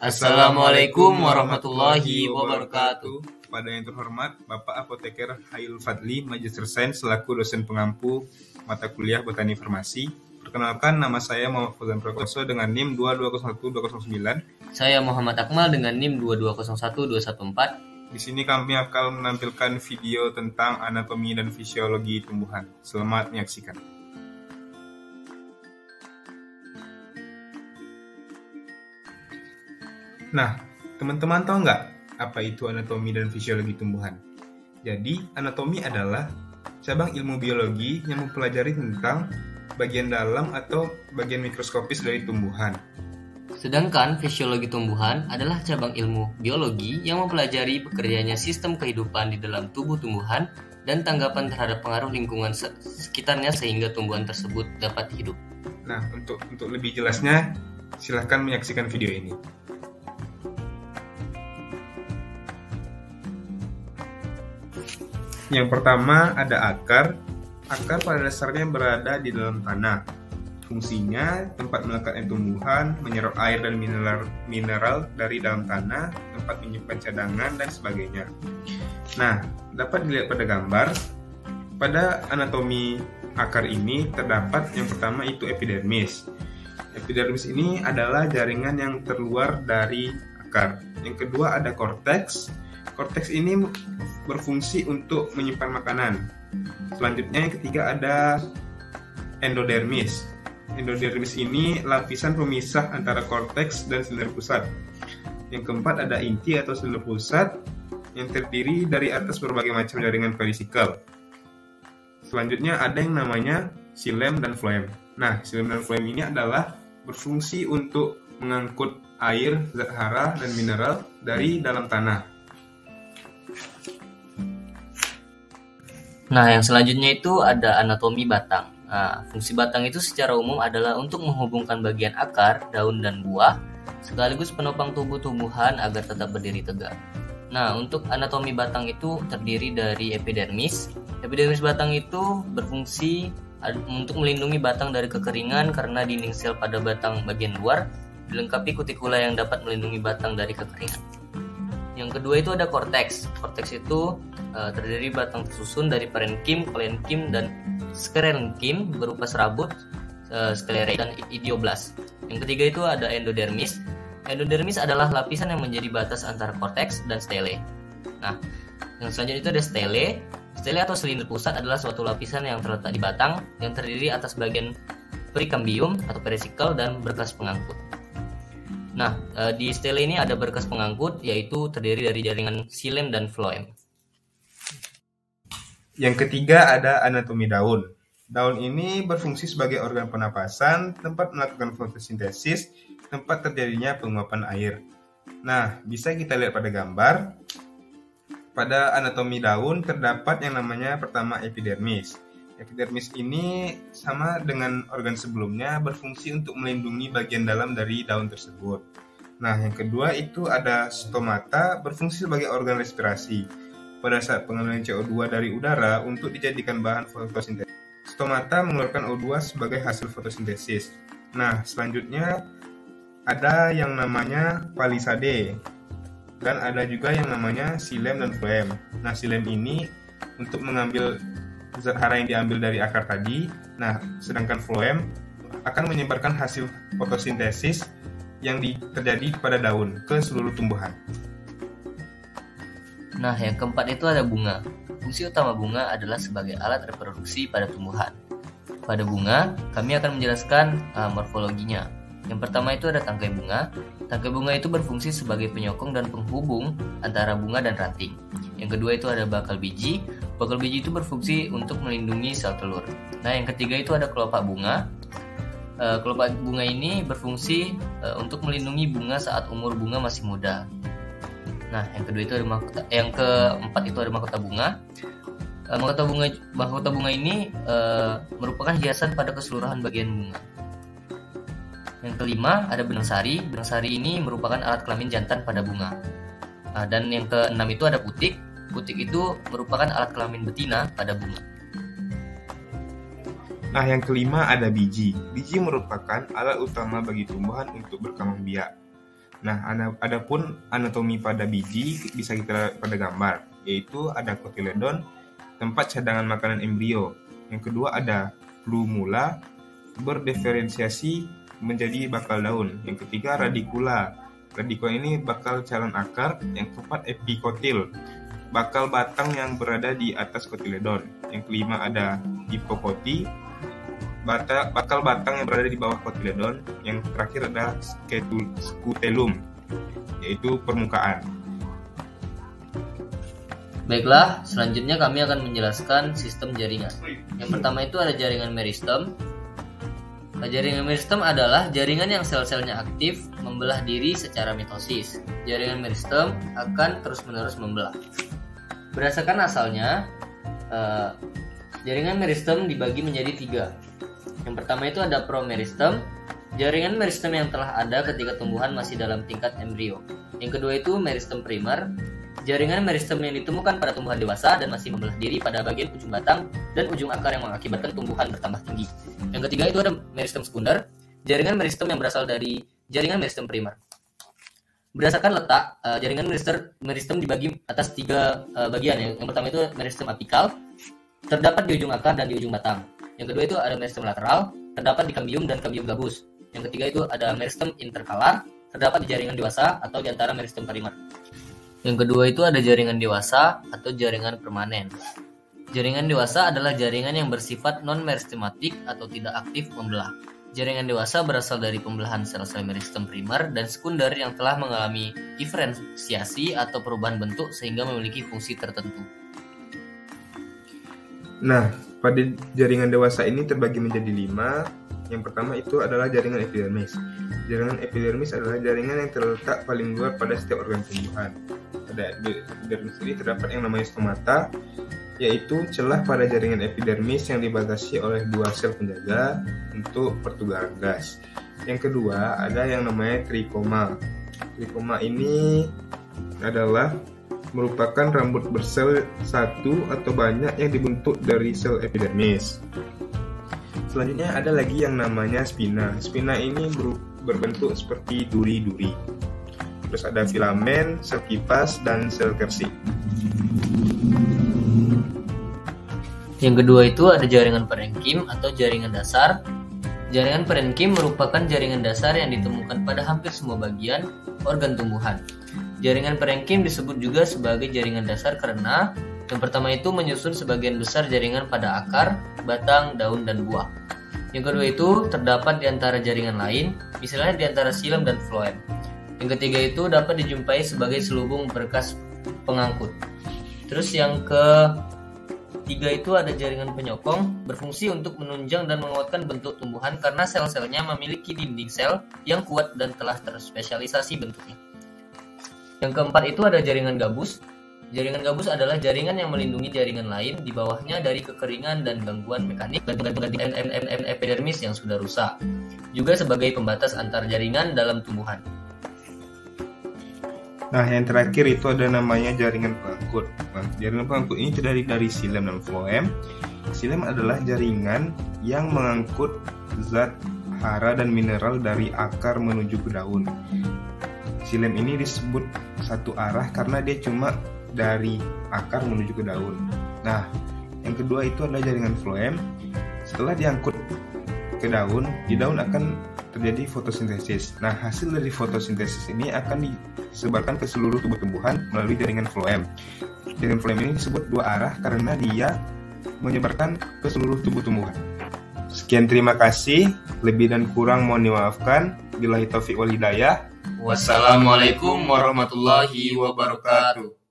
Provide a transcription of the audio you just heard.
Assalamualaikum warahmatullahi wabarakatuh. Pada yang terhormat Bapak Apoteker Hairul Fadli, Magister Sains selaku dosen pengampu mata kuliah Botani Farmasi. Perkenalkan, nama saya Muhammad Fauzan Prakoso dengan NIM 2201209. Saya Muhammad Akmal dengan NIM 2201214. Di sini kami akan menampilkan video tentang anatomi dan fisiologi tumbuhan. Selamat menyaksikan. Nah, teman-teman tahu nggak apa itu anatomi dan fisiologi tumbuhan? Jadi, anatomi adalah cabang ilmu biologi yang mempelajari tentang bagian dalam atau bagian mikroskopis dari tumbuhan. Sedangkan fisiologi tumbuhan adalah cabang ilmu biologi yang mempelajari bekerjanya sistem kehidupan di dalam tubuh tumbuhan dan tanggapan terhadap pengaruh lingkungan sekitarnya sehingga tumbuhan tersebut dapat hidup. Nah, untuk lebih jelasnya, silahkan menyaksikan video ini. Yang pertama ada akar. Akar pada dasarnya berada di dalam tanah. Fungsinya tempat melekatnya tumbuhan, menyerap air dan mineral dari dalam tanah, tempat menyimpan cadangan, dan sebagainya. Nah, dapat dilihat pada gambar. Pada anatomi akar ini terdapat yang pertama itu epidermis. Epidermis ini adalah jaringan yang terluar dari akar. Yang kedua ada korteks. Korteks ini berfungsi untuk menyimpan makanan. Selanjutnya yang ketiga ada endodermis. Endodermis ini lapisan pemisah antara korteks dan silinder pusat. Yang keempat ada inti atau silinder pusat yang terdiri dari atas berbagai macam jaringan vesikel. Selanjutnya ada yang namanya xilem dan floem. Nah, xilem dan floem ini adalah berfungsi untuk mengangkut air, zat hara, dan mineral dari dalam tanah. Nah, yang selanjutnya itu ada anatomi batang. Nah, fungsi batang itu secara umum adalah untuk menghubungkan bagian akar, daun, dan buah, sekaligus penopang tubuh tumbuhan agar tetap berdiri tegak. Nah, untuk anatomi batang itu terdiri dari epidermis. Epidermis batang itu berfungsi untuk melindungi batang dari kekeringan karena dinding sel pada batang bagian luar dilengkapi kutikula yang dapat melindungi batang dari kekeringan. Yang kedua itu ada korteks. Korteks itu terdiri batang tersusun dari parenkim, kolenkim, dan sklerenkim berupa serabut, sklera, dan idioblast. Yang ketiga itu ada endodermis. Endodermis adalah lapisan yang menjadi batas antara korteks dan stele. Nah, yang selanjutnya itu ada stele. Stele atau silinder pusat adalah suatu lapisan yang terletak di batang yang terdiri atas bagian perikambium atau perisikkel dan berkas pengangkut. Nah, di stele ini ada berkas pengangkut, yaitu terdiri dari jaringan xilem dan floem. Yang ketiga ada anatomi daun. Daun ini berfungsi sebagai organ pernapasan, tempat melakukan fotosintesis, tempat terjadinya penguapan air. Nah, bisa kita lihat pada gambar. Pada anatomi daun terdapat yang namanya pertama epidermis. Epidermis ini sama dengan organ sebelumnya berfungsi untuk melindungi bagian dalam dari daun tersebut. Nah, yang kedua itu ada stomata berfungsi sebagai organ respirasi. Pada saat pengambilan CO2 dari udara untuk dijadikan bahan fotosintesis, stomata mengeluarkan O2 sebagai hasil fotosintesis. Nah, selanjutnya ada yang namanya palisade dan ada juga yang namanya xilem dan floem. Nah, xilem ini untuk mengambil zat hara yang diambil dari akar tadi. Nah, sedangkan floem akan menyebarkan hasil fotosintesis yang terjadi pada daun ke seluruh tumbuhan. Nah, yang keempat itu ada bunga. Fungsi utama bunga adalah sebagai alat reproduksi pada tumbuhan. Pada bunga, kami akan menjelaskan morfologinya. Yang pertama itu ada tangkai bunga. Tangkai bunga itu berfungsi sebagai penyokong dan penghubung antara bunga dan ranting. Yang kedua itu ada bakal biji. Bakal biji itu berfungsi untuk melindungi sel telur. Nah, yang ketiga itu ada kelopak bunga. Kelopak bunga ini berfungsi untuk melindungi bunga saat umur bunga masih muda. Nah, yang kedua itu ada mahkota. Yang keempat itu ada mahkota bunga. Mahkota bunga ini merupakan hiasan pada keseluruhan bagian bunga. Yang kelima ada benang sari. Benang sari ini merupakan alat kelamin jantan pada bunga. Dan yang keenam itu ada putik. Putik itu merupakan alat kelamin betina pada bunga. Nah, yang kelima ada biji. Biji merupakan alat utama bagi tumbuhan untuk berkembang biak. Nah, adapun anatomi pada biji bisa kita lihat pada gambar, yaitu ada kotiledon, tempat cadangan makanan embrio. Yang kedua ada plumula, berdiferensiasi menjadi bakal daun. Yang ketiga radikula. Radikula ini bakal calon akar. Yang keempat epikotil, bakal batang yang berada di atas kotiledon. Yang kelima ada hipokoti, bakal batang yang berada di bawah kotiledon. Yang terakhir ada scutellum, yaitu permukaan. Baiklah, selanjutnya kami akan menjelaskan sistem jaringan. Yang pertama itu ada jaringan meristem. Nah, jaringan meristem adalah jaringan yang sel-selnya aktif membelah diri secara mitosis. Jaringan meristem akan terus-menerus membelah. Berdasarkan asalnya, jaringan meristem dibagi menjadi 3. Yang pertama itu ada promeristem, jaringan meristem yang telah ada ketika tumbuhan masih dalam tingkat embrio. Yang kedua itu meristem primer, jaringan meristem yang ditemukan pada tumbuhan dewasa dan masih membelah diri pada bagian ujung batang dan ujung akar yang mengakibatkan tumbuhan bertambah tinggi. Yang ketiga itu ada meristem sekunder, jaringan meristem yang berasal dari jaringan meristem primer. Berdasarkan letak, jaringan meristem dibagi atas 3 bagian. Yang pertama itu meristem apikal, terdapat di ujung akar dan di ujung batang. Yang kedua itu ada meristem lateral, terdapat di kambium dan kambium gabus. Yang ketiga itu ada meristem interkalar, terdapat di jaringan dewasa atau di antara meristem primer. Yang kedua itu ada jaringan dewasa atau jaringan permanen. Jaringan dewasa adalah jaringan yang bersifat non-meristematik atau tidak aktif membelah. Jaringan dewasa berasal dari pembelahan sel-sel meristem primer dan sekunder yang telah mengalami diferensiasi atau perubahan bentuk sehingga memiliki fungsi tertentu. Nah, pada jaringan dewasa ini terbagi menjadi 5. Yang pertama itu adalah jaringan epidermis. Jaringan epidermis adalah jaringan yang terletak paling luar pada setiap organ tumbuhan. Pada epidermis ini terdapat yang namanya stomata, yaitu celah pada jaringan epidermis yang dibatasi oleh 2 sel penjaga untuk pertukaran gas. Yang kedua ada yang namanya trikoma. Trikoma ini adalah merupakan rambut bersel satu atau banyak yang dibentuk dari sel epidermis. Selanjutnya ada lagi yang namanya spina. Spina ini berbentuk seperti duri-duri. Terus ada filamen, sel kipas, dan sel kersi. Yang kedua itu ada jaringan parenkim atau jaringan dasar. Jaringan parenkim merupakan jaringan dasar yang ditemukan pada hampir semua bagian organ tumbuhan. Jaringan parenkim disebut juga sebagai jaringan dasar karena yang pertama itu menyusun sebagian besar jaringan pada akar, batang, daun, dan buah. Yang kedua itu terdapat di antara jaringan lain, misalnya di antara xilem dan floem. Yang ketiga itu dapat dijumpai sebagai selubung berkas pengangkut. Terus yang ketiga itu ada jaringan penyokong, berfungsi untuk menunjang dan menguatkan bentuk tumbuhan karena sel-selnya memiliki dinding sel yang kuat dan telah terspesialisasi bentuknya. Yang keempat itu ada jaringan gabus. Jaringan gabus adalah jaringan yang melindungi jaringan lain di bawahnya dari kekeringan dan gangguan mekanik dan penggantian epidermis yang sudah rusak. Juga sebagai pembatas antar jaringan dalam tumbuhan. Nah, yang terakhir itu ada namanya jaringan pengangkut. Nah, jaringan pengangkut ini terdiri dari xilem dan floem. Xilem adalah jaringan yang mengangkut zat hara dan mineral dari akar menuju ke daun. Xilem ini disebut satu arah karena dia cuma dari akar menuju ke daun. Nah, yang kedua itu adalah jaringan floem. Setelah diangkut ke daun, di daun akan terjadi fotosintesis. Nah, hasil dari fotosintesis ini akan disebarkan ke seluruh tubuh tumbuhan melalui jaringan floem. Jaringan floem ini disebut dua arah karena dia menyebarkan ke seluruh tubuh tumbuhan. Sekian, terima kasih. Lebih dan kurang mohon dimaafkan. Billahi taufiq wal hidayah. Wassalamualaikum warahmatullahi wabarakatuh.